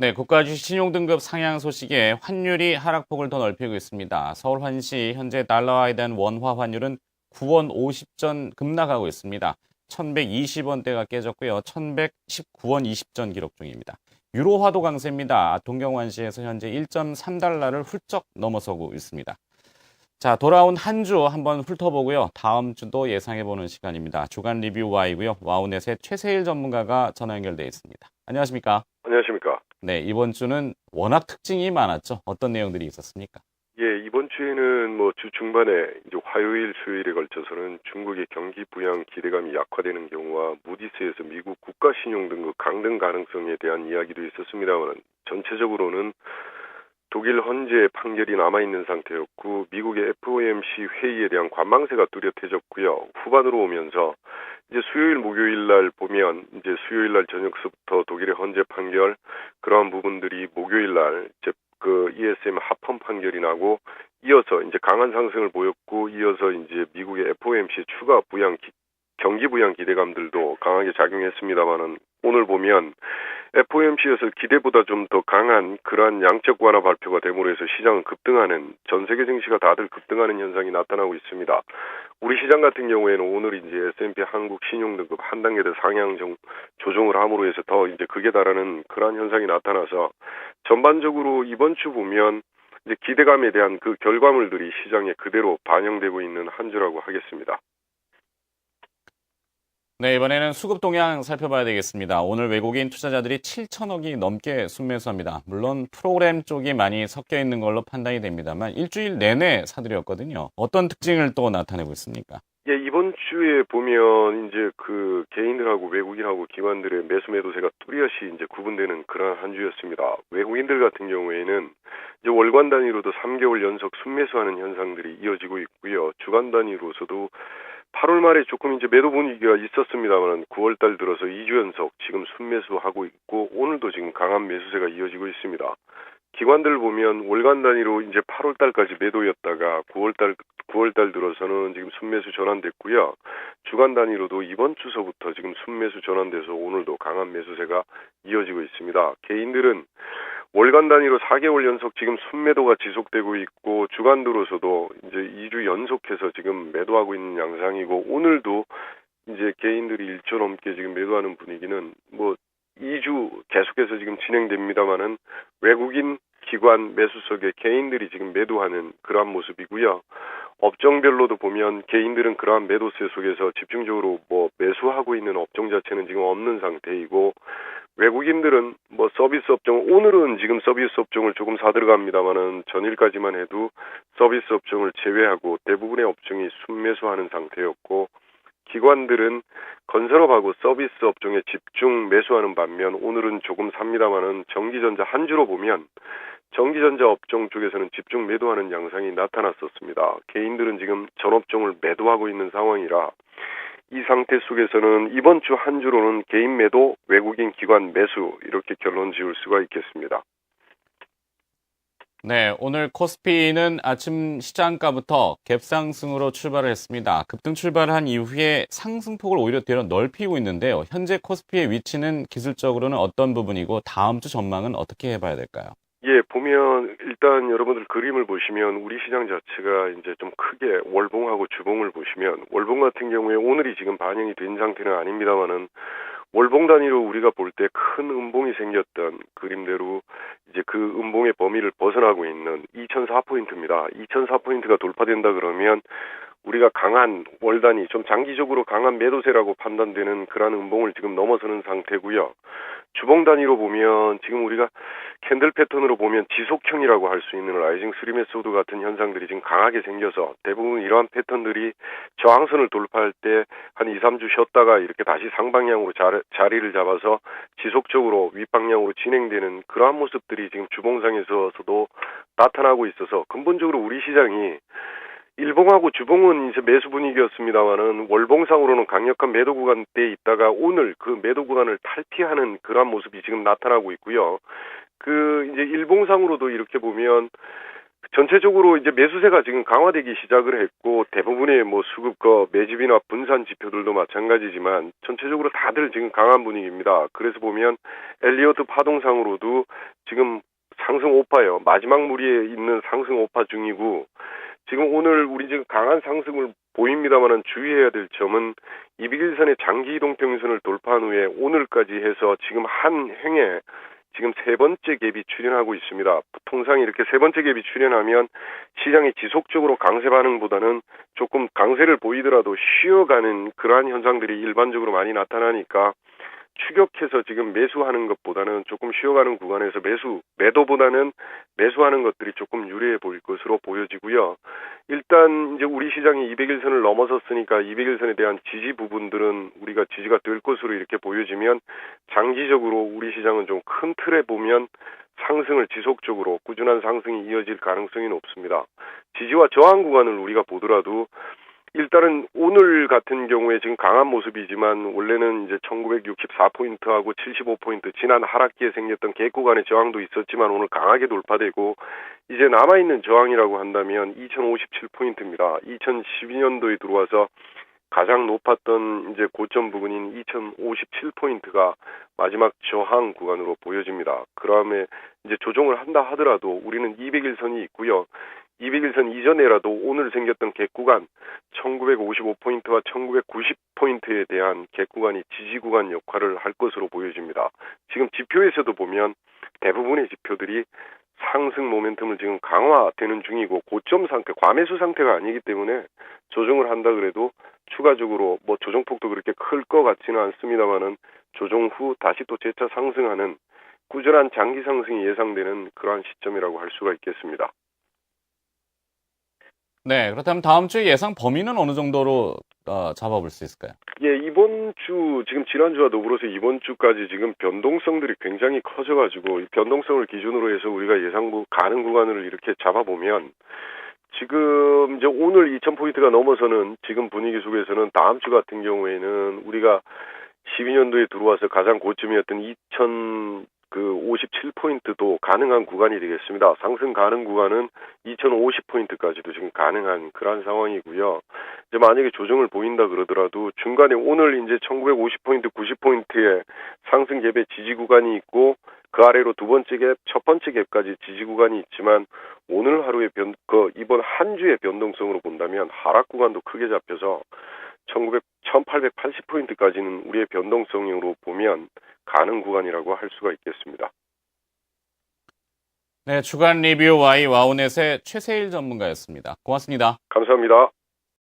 네, 국가주식 신용등급 상향 소식에 환율이 하락폭을 더 넓히고 있습니다. 서울 환시 현재 달러화에 대한 원화 환율은 9원 50전 급락하고 있습니다. 1120원대가 깨졌고요. 1119원 20전 기록 중입니다. 유로화도 강세입니다. 동경환시에서 현재 1.3달러를 훌쩍 넘어서고 있습니다. 자, 돌아온 한 주 한번 훑어보고요. 다음 주도 예상해보는 시간입니다. 주간 리뷰 Y고요. 와우넷의 최세일 전문가가 전화 연결돼 있습니다. 안녕하십니까? 안녕하십니까. 네, 이번 주는 워낙 특징이 많았죠. 어떤 내용들이 있었습니까? 예, 이번 주에는 주 중반에 이제 화요일, 수요일에 걸쳐서는 중국의 경기 부양 기대감이 약화되는 경우와 무디스에서 미국 국가 신용 등급 강등 가능성에 대한 이야기도 있었습니다만 전체적으로는 독일 헌재 판결이 남아있는 상태였고 미국의 FOMC 회의에 대한 관망세가 뚜렷해졌고요. 후반으로 오면서 이제 수요일, 목요일 날 보면 이제 수요일 날 저녁서부터 독일의 헌재 판결 그러한 부분들이 목요일 날 이제 그 ESM 합헌 판결이 나고 이어서 이제 강한 상승을 보였고 이어서 이제 미국의 FOMC 추가 부양 경기 부양 기대감들도 강하게 작용했습니다만은 오늘 보면 FOMC에서 기대보다 좀 더 강한 그러한 양적 완화 발표가 됨으로 해서 시장은 급등하는 전 세계 증시가 다들 급등하는 현상이 나타나고 있습니다. 우리 시장 같은 경우에는 오늘 이제 S&P 한국 신용등급 한 단계 더 상향 조정을 함으로 해서 더 이제 극에 달하는 그러한 현상이 나타나서 전반적으로 이번 주 보면 이제 기대감에 대한 그 결과물들이 시장에 그대로 반영되고 있는 한 주라고 하겠습니다. 네, 이번에는 수급 동향 살펴봐야 되겠습니다. 오늘 외국인 투자자들이 7천억이 넘게 순매수합니다. 물론 프로그램 쪽이 많이 섞여 있는 걸로 판단이 됩니다만 일주일 내내 사들였거든요. 어떤 특징을 또 나타내고 있습니까? 예, 이번 주에 보면 이제 그 개인들하고 외국인하고 기관들의 매수 매도세가 뚜렷이 이제 구분되는 그런 한 주였습니다. 외국인들 같은 경우에는 이제 월간 단위로도 3개월 연속 순매수하는 현상들이 이어지고 있고요. 주간 단위로서도 8월 말에 조금 이제 매도 분위기가 있었습니다만 9월 달 들어서 2주 연속 지금 순매수하고 있고 오늘도 지금 강한 매수세가 이어지고 있습니다. 기관들 보면 월간 단위로 이제 8월 달까지 매도였다가 9월 달 들어서는 지금 순매수 전환됐고요. 주간 단위로도 이번 주서부터 지금 순매수 전환돼서 오늘도 강한 매수세가 이어지고 있습니다. 개인들은 월간 단위로 4개월 연속 지금 순매도가 지속되고 있고 주간 들어서도 이제 2주 연속해서 지금 매도하고 있는 양상이고 오늘도 이제 개인들이 1조 넘게 지금 매도하는 분위기는 2주 계속해서 지금 진행됩니다만은 외국인 기관 매수 속에 개인들이 지금 매도하는 그러한 모습이고요. 업종별로도 보면 개인들은 그러한 매도세 속에서 집중적으로 매수하고 있는 업종 자체는 지금 없는 상태이고 외국인들은 서비스 업종 오늘은 지금 서비스 업종을 조금 사들어갑니다만은 전일까지만 해도 서비스 업종을 제외하고 대부분의 업종이 순매수하는 상태였고 기관들은 건설업하고 서비스 업종에 집중 매수하는 반면 오늘은 조금 삽니다만은 전기전자 한 주로 보면 전기전자 업종 쪽에서는 집중 매도하는 양상이 나타났었습니다. 개인들은 지금 전 업종을 매도하고 있는 상황이라 이 상태 속에서는 이번 주 한 주로는 개인 매도, 외국인 기관 매수 이렇게 결론 지을 수가 있겠습니다. 네, 오늘 코스피는 아침 시장가부터 갭상승으로 출발을 했습니다. 급등 출발을 한 이후에 상승폭을 오히려 되려 넓히고 있는데요. 현재 코스피의 위치는 기술적으로는 어떤 부분이고 다음 주 전망은 어떻게 해봐야 될까요? 예, 보면 일단 여러분들 그림을 보시면 우리 시장 자체가 이제 좀 크게 월봉하고 주봉을 보시면 월봉 같은 경우에 오늘이 지금 반영이 된 상태는 아닙니다만은 월봉 단위로 우리가 볼 때 큰 음봉이 생겼던 그림대로 이제 그 음봉의 범위를 벗어나고 있는 2004포인트입니다. 2004포인트가 돌파된다 그러면 우리가 강한 월 단위 좀 장기적으로 강한 매도세라고 판단되는 그러한 음봉을 지금 넘어서는 상태고요. 주봉 단위로 보면 지금 우리가 캔들 패턴으로 보면 지속형이라고 할 수 있는 라이징 스리 메소드 같은 현상들이 지금 강하게 생겨서 대부분 이러한 패턴들이 저항선을 돌파할 때 한 2, 3주 쉬었다가 이렇게 다시 상방향으로 자리를 잡아서 지속적으로 윗방향으로 진행되는 그러한 모습들이 지금 주봉상에서도 나타나고 있어서 근본적으로 우리 시장이 일봉하고 주봉은 이제 매수 분위기였습니다만은 월봉상으로는 강력한 매도 구간대에 있다가 오늘 그 매도 구간을 탈피하는 그러한 모습이 지금 나타나고 있고요. 그 이제 일봉상으로도 이렇게 보면 전체적으로 이제 매수세가 지금 강화되기 시작을 했고 대부분의 뭐 수급과 매집이나 분산 지표들도 마찬가지지만 전체적으로 다들 지금 강한 분위기입니다. 그래서 보면 엘리어트 파동상으로도 지금 상승 오파예요. 마지막 무리에 있는 상승 오파 중이고 지금 오늘 우리 지금 강한 상승을 보입니다만은 주의해야 될 점은 200일선의 장기 이동 평균선을 돌파한 후에 오늘까지 해서 지금 한 횡에 지금 세 번째 갭이 출현하고 있습니다. 통상 이렇게 세 번째 갭이 출현하면 시장이 지속적으로 강세 반응보다는 조금 강세를 보이더라도 쉬어가는 그러한 현상들이 일반적으로 많이 나타나니까 추격해서 지금 매수하는 것보다는 조금 쉬어가는 구간에서 매도보다는 매수하는 것들이 조금 유리해 보일 것으로 보여지고요. 일단 이제 우리 시장이 200일선을 넘어섰으니까 200일선에 대한 지지 부분들은 우리가 지지가 될 것으로 이렇게 보여지면 장기적으로 우리 시장은 좀 큰 틀에 보면 상승을 지속적으로 꾸준한 상승이 이어질 가능성이 높습니다. 지지와 저항 구간을 우리가 보더라도 일단은 오늘 같은 경우에 지금 강한 모습이지만 원래는 이제 1964포인트하고 75포인트 지난 하락기에 생겼던 갭 구간의 저항도 있었지만 오늘 강하게 돌파되고 이제 남아있는 저항이라고 한다면 2057포인트입니다. 2012년도에 들어와서 가장 높았던 이제 고점 부근인 2057포인트가 마지막 저항 구간으로 보여집니다. 그다음에 이제 조정을 한다 하더라도 우리는 200일선이 있고요. 200일선 이전에라도 오늘 생겼던 갭 구간 1955포인트와 1990포인트에 대한 갭 구간이 지지 구간 역할을 할 것으로 보여집니다. 지금 지표에서도 보면 대부분의 지표들이 상승 모멘텀을 지금 강화되는 중이고 고점 상태, 과매수 상태가 아니기 때문에 조정을 한다 그래도 추가적으로 뭐 조정폭도 그렇게 클 것 같지는 않습니다만은 조정 후 다시 또 재차 상승하는 꾸준한 장기 상승이 예상되는 그러한 시점이라고 할 수가 있겠습니다. 네, 그렇다면 다음 주에 예상 범위는 어느 정도로 잡아볼 수 있을까요? 예, 이번 주, 지금 지난주와 더불어서 이번 주까지 지금 변동성들이 굉장히 커져가지고, 이 변동성을 기준으로 해서 우리가 예상 가능 구간을 이렇게 잡아보면, 지금 이제 오늘 2000포인트가 넘어서는 지금 분위기 속에서는 다음 주 같은 경우에는 우리가 12년도에 들어와서 가장 고점이었던 57포인트도 가능한 구간이 되겠습니다. 상승 가능 구간은 2050포인트까지도 지금 가능한 그런 상황이고요. 이제 만약에 조정을 보인다 그러더라도 중간에 오늘 이제 1950포인트, 90포인트의 상승 갭의 지지 구간이 있고 그 아래로 두 번째 갭, 첫 번째 갭까지 지지 구간이 있지만 오늘 하루의 이번 한 주의 변동성으로 본다면 하락 구간도 크게 잡혀서 1880포인트까지는 우리의 변동성으로 보면 가능 구간이라고 할 수가 있겠습니다. 네, 주간 리뷰 Y 와우넷의 최세일 전문가였습니다. 고맙습니다. 감사합니다.